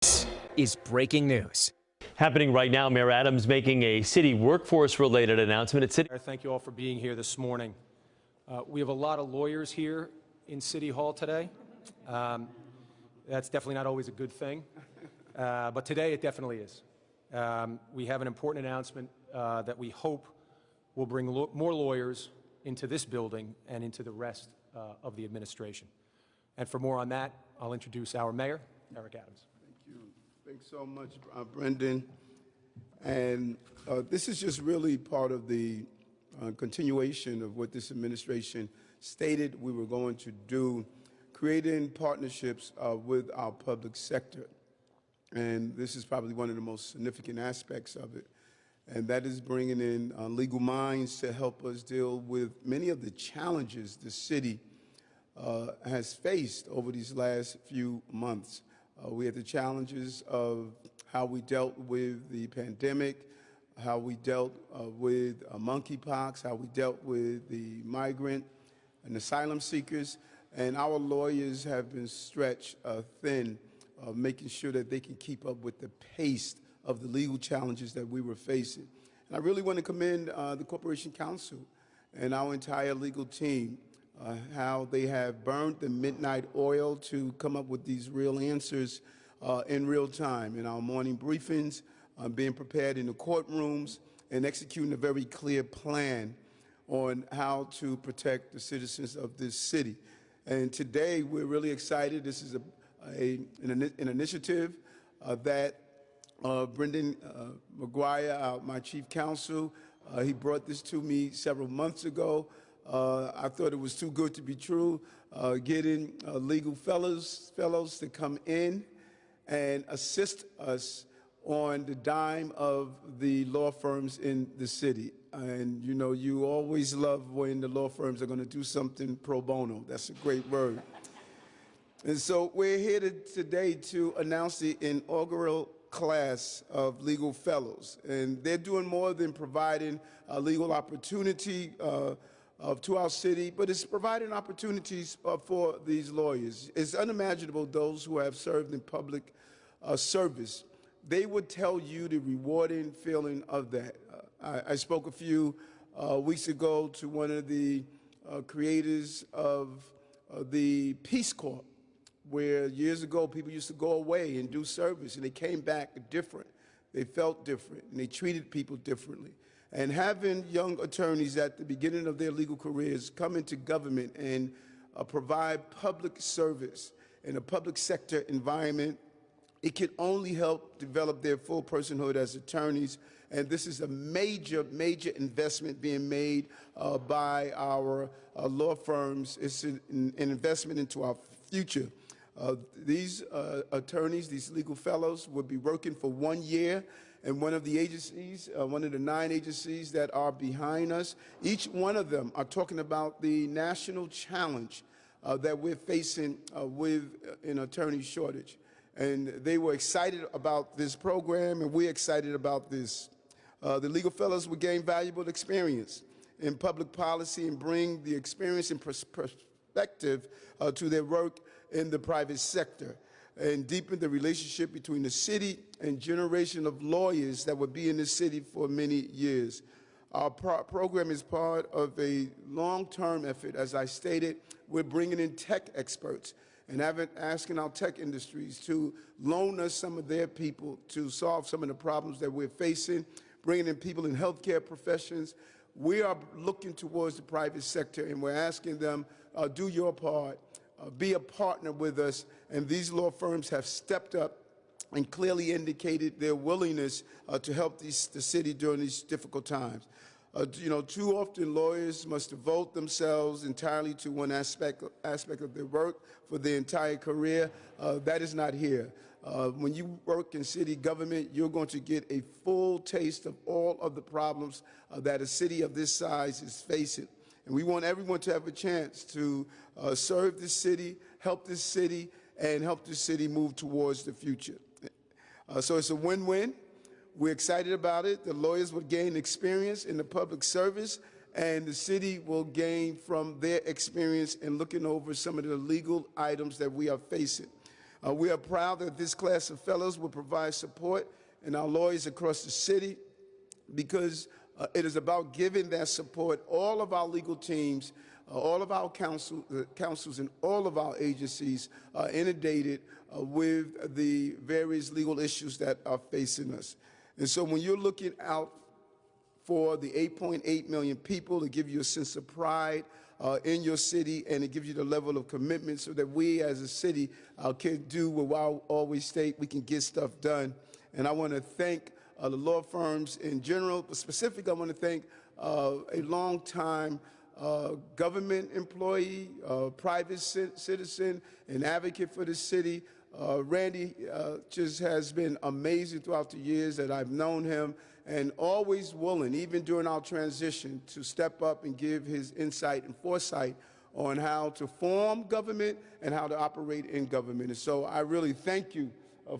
This is breaking news. Happening right now, Mayor Adams making a city workforce-related announcement at City. Thank you all for being here this morning. We have a lot of lawyers here in City Hall today. That's definitely not always a good thing, but today it definitely is. We have an important announcement that we hope will bring more lawyers into this building and into the rest of the administration. And for more on that, I'll introduce our mayor, Eric Adams. Thank you. Thanks so much, Brendan. And this is just really part of the continuation of what this administration stated we were going to do, creating partnerships with our public sector. And this is probably one of the most significant aspects of it. And that is bringing in legal minds to help us deal with many of the challenges the city has faced over these last few months. We had the challenges of how we dealt with the pandemic, how we dealt with monkeypox, how we dealt with the migrant and asylum seekers, and our lawyers have been stretched thin, making sure that they can keep up with the pace of the legal challenges that we were facing. And I really want to commend the Corporation Counsel and our entire legal team, how they have burned the midnight oil to come up with these real answers in real time in our morning briefings, being prepared in the courtrooms, and executing a very clear plan on how to protect the citizens of this city. And today we're really excited. This is an initiative that Brendan McGuire, my chief counsel, he brought this to me several months ago. I thought it was too good to be true, getting legal fellows to come in and assist us on the dime of the law firms in the city. And you know, you always love when the law firms are going to do something pro bono. That's a great word. And so we're here today to announce the inaugural class of legal fellows. And they're doing more than providing a legal opportunity to our city, but it's providing opportunities for these lawyers. It's unimaginable, those who have served in public service, they would tell you the rewarding feeling of that. I spoke a few weeks ago to one of the creators of the Peace Corps, where years ago people used to go away and do service, and they came back different. They felt different, and they treated people differently. And having young attorneys at the beginning of their legal careers come into government and provide public service in a public sector environment, it can only help develop their full personhood as attorneys. And this is a major, major investment being made by our law firms. It's an investment into our future. These attorneys, these legal fellows, will be working for 1 year in one of the agencies, one of the 9 agencies that are behind us. Each one of them are talking about the national challenge that we're facing with an attorney shortage. And they were excited about this program, and we're excited about this. The legal fellows will gain valuable experience in public policy and bring the experience and perspective to their work in the private sector, and deepen the relationship between the city and generation of lawyers that will be in the city for many years. Our program is part of a long-term effort. As I stated, we're bringing in tech experts and asking our tech industries to loan us some of their people to solve some of the problems that we're facing, bringing in people in healthcare professions. We are looking towards the private sector, and we're asking them, do your part. Be a partner with us, and these law firms have stepped up and clearly indicated their willingness to help the city during these difficult times. You know, too often lawyers must devote themselves entirely to one aspect of their work for their entire career. That is not here. When you work in city government, you're going to get a full taste of all of the problems that a city of this size is facing. And we want everyone to have a chance to serve this city, help this city, and help this city move towards the future. So it's a win-win. We're excited about it. The lawyers will gain experience in the public service, and the city will gain from their experience in looking over some of the legal items that we are facing. We are proud that this class of fellows will provide support and our lawyers across the city because it is about giving that support. All of our legal teams, all of our councils and all of our agencies are inundated with the various legal issues that are facing us. And so when you're looking out for the 8.8 million people, to give you a sense of pride in your city, and it gives you the level of commitment so that we as a city can do what I always state, we can get stuff done. And I want to thank the law firms in general, but specifically I want to thank a long-time government employee, private citizen, an advocate for the city. Randy just has been amazing throughout the years that I've known him, and always willing, even during our transition, to step up and give his insight and foresight on how to form government and how to operate in government. And so I really thank you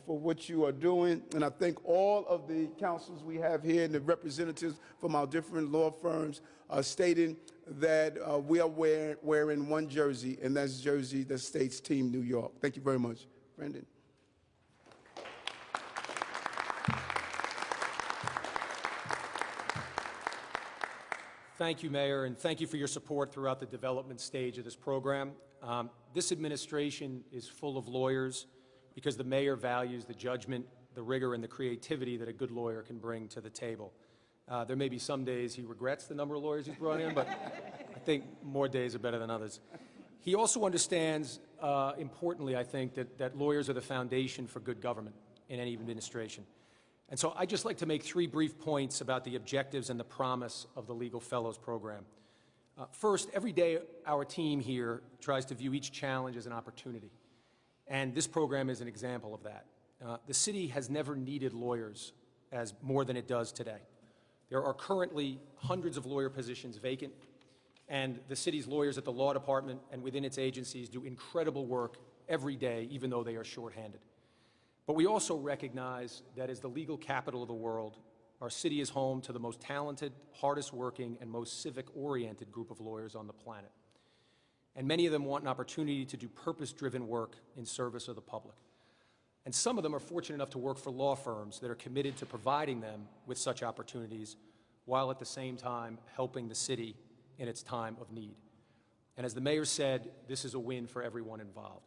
for what you are doing, and I thank all of the councils we have here and the representatives from our different law firms stating that we are wearing one jersey, and that's jersey that states Team New York. Thank you very much. Brendan. Thank you, Mayor, and thank you for your support throughout the development stage of this program. This administration is full of lawyers because the mayor values the judgment, the rigor, and the creativity that a good lawyer can bring to the table. There may be some days he regrets the number of lawyers he's brought in, but I think more days are better than others. He also understands, importantly, I think, that lawyers are the foundation for good government in any administration. And so I'd just like to make 3 brief points about the objectives and the promise of the Legal Fellows Program. First, every day our team here tries to view each challenge as an opportunity. And this program is an example of that. The city has never needed lawyers as more than it does today. There are currently hundreds of lawyer positions vacant, and the city's lawyers at the law department and within its agencies do incredible work every day, even though they are shorthanded. But we also recognize that as the legal capital of the world, our city is home to the most talented, hardest working, and most civic-oriented group of lawyers on the planet. And many of them want an opportunity to do purpose-driven work in service of the public. And some of them are fortunate enough to work for law firms that are committed to providing them with such opportunities, while at the same time helping the city in its time of need. And as the mayor said, this is a win for everyone involved.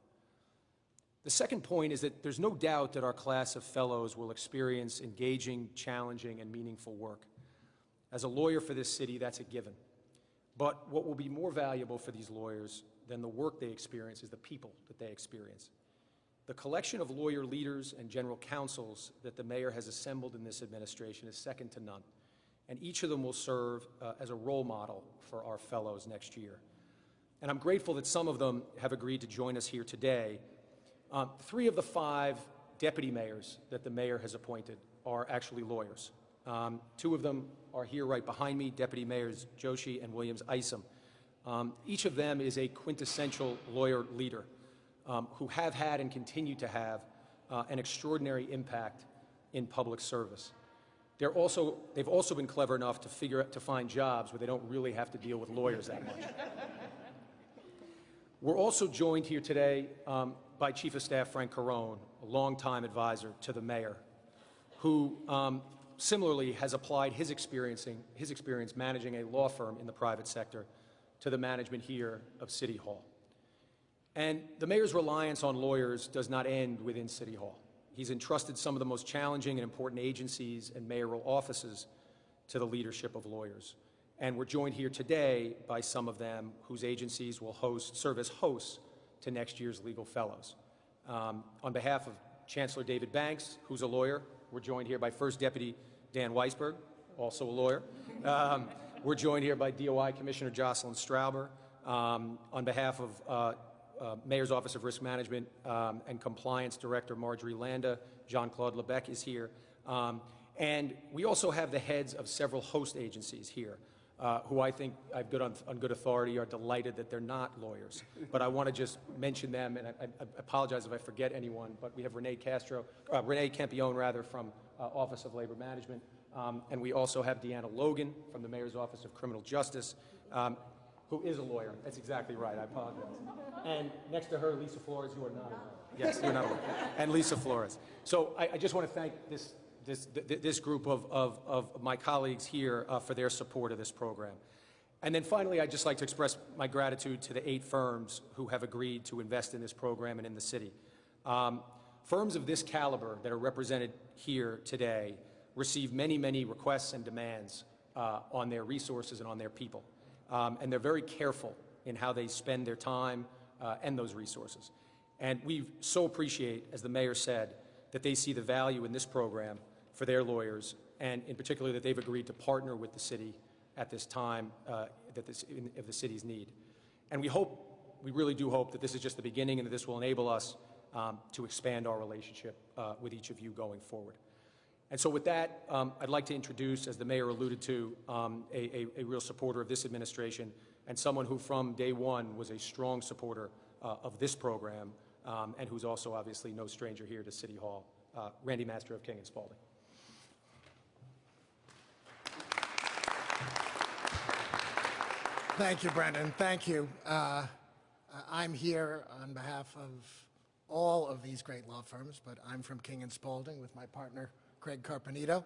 The second point is that there's no doubt that our class of fellows will experience engaging, challenging, and meaningful work. As a lawyer for this city, that's a given. But what will be more valuable for these lawyers than the work they experience is the people that they experience. The collection of lawyer leaders and general counsels that the mayor has assembled in this administration is second to none. And each of them will serve as a role model for our fellows next year. And I'm grateful that some of them have agreed to join us here today. 3 of the 5 deputy mayors that the mayor has appointed are actually lawyers. 2 of them are here right behind me, Deputy Mayors Joshi and Williams Isom. Each of them is a quintessential lawyer leader who have had and continue to have an extraordinary impact in public service. They've also been clever enough to find jobs where they don't really have to deal with lawyers that much. We're also joined here today by Chief of Staff Frank Carone, a longtime advisor to the mayor, who similarly has applied his experience managing a law firm in the private sector to the management here of City Hall. And the mayor's reliance on lawyers does not end within City Hall. He's entrusted some of the most challenging and important agencies and mayoral offices to the leadership of lawyers. And we're joined here today by some of them whose agencies will serve as hosts to next year's Legal Fellows. On behalf of Chancellor David Banks, who's a lawyer, we're joined here by First Deputy Dan Weisberg, also a lawyer. We're joined here by DOI Commissioner Jocelyn Strauber. On behalf of Mayor's Office of Risk Management and Compliance Director Marjorie Landa, Jean-Claude Lebec is here. And we also have the heads of several host agencies here, who I think on good authority are delighted that they're not lawyers. But I want to just mention them, and I apologize if I forget anyone, but we have Renee Campione from Office of Labor Management, and we also have Deanna Logan from the Mayor's Office of Criminal Justice, who is a lawyer. That's exactly right, I apologize. And next to her, Lisa Flores, who are not a lawyer. Yes, you're not alone. And Lisa Flores. So I just want to thank this group of my colleagues here for their support of this program. And then finally, I'd just like to express my gratitude to the 8 firms who have agreed to invest in this program and in the city. Firms of this caliber that are represented here today receive many, many requests and demands on their resources and on their people. And they're very careful in how they spend their time and those resources. And we so appreciate, as the mayor said, that they see the value in this program for their lawyers, and in particular that they've agreed to partner with the city at this time of the city's need. And we really do hope that this is just the beginning and that this will enable us to expand our relationship with each of you going forward. And so with that, I'd like to introduce, as the mayor alluded to, a real supporter of this administration and someone who from day one was a strong supporter of this program and who's also obviously no stranger here to City Hall, Randy Master of King and Spalding. Thank you, Brendan. Thank you. I'm here on behalf of all of these great law firms, but I'm from King and Spalding with my partner, Craig Carpenito,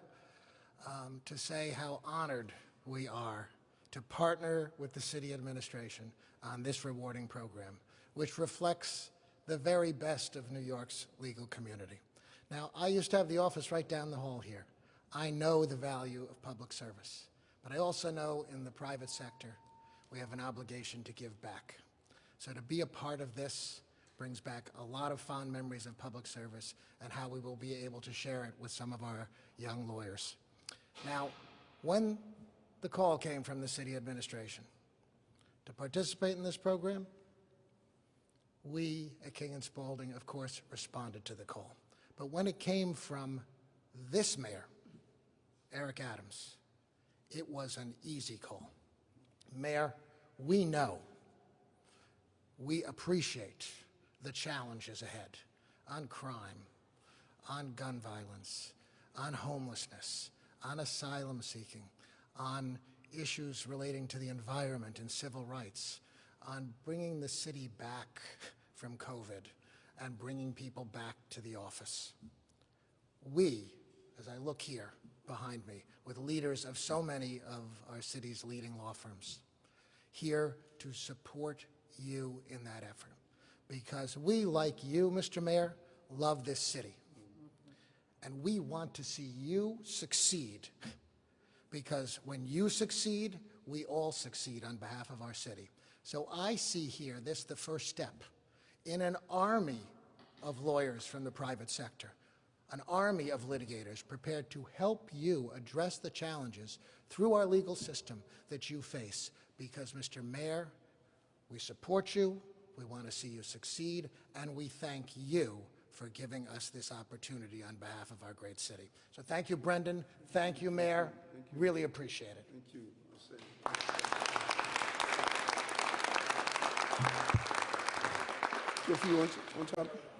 to say how honored we are to partner with the city administration on this rewarding program, which reflects the very best of New York's legal community. Now, I used to have the office right down the hall here. I know the value of public service, but I also know in the private sector, we have an obligation to give back. So to be a part of this brings back a lot of fond memories of public service and how we will be able to share it with some of our young lawyers. Now, when the call came from the city administration to participate in this program, we at King and Spalding, of course, responded to the call. But when it came from this mayor, Eric Adams, it was an easy call. Mayor, we know, we appreciate the challenges ahead on crime, on gun violence, on homelessness, on asylum seeking, on issues relating to the environment and civil rights, on bringing the city back from COVID and bringing people back to the office. We, as I look here behind me, with leaders of so many of our city's leading law firms, here to support you in that effort. Because we, like you, Mr. Mayor, love this city. And we want to see you succeed, because when you succeed, we all succeed on behalf of our city. So I see here this the first step in an army of lawyers from the private sector, an army of litigators prepared to help you address the challenges through our legal system that you face. Because, Mr. Mayor, we support you, we want to see you succeed, and we thank you for giving us this opportunity on behalf of our great city. So thank you, Brendan. Thank you, Mayor. Thank you. Really appreciate it. Thank you. If you want to, on top.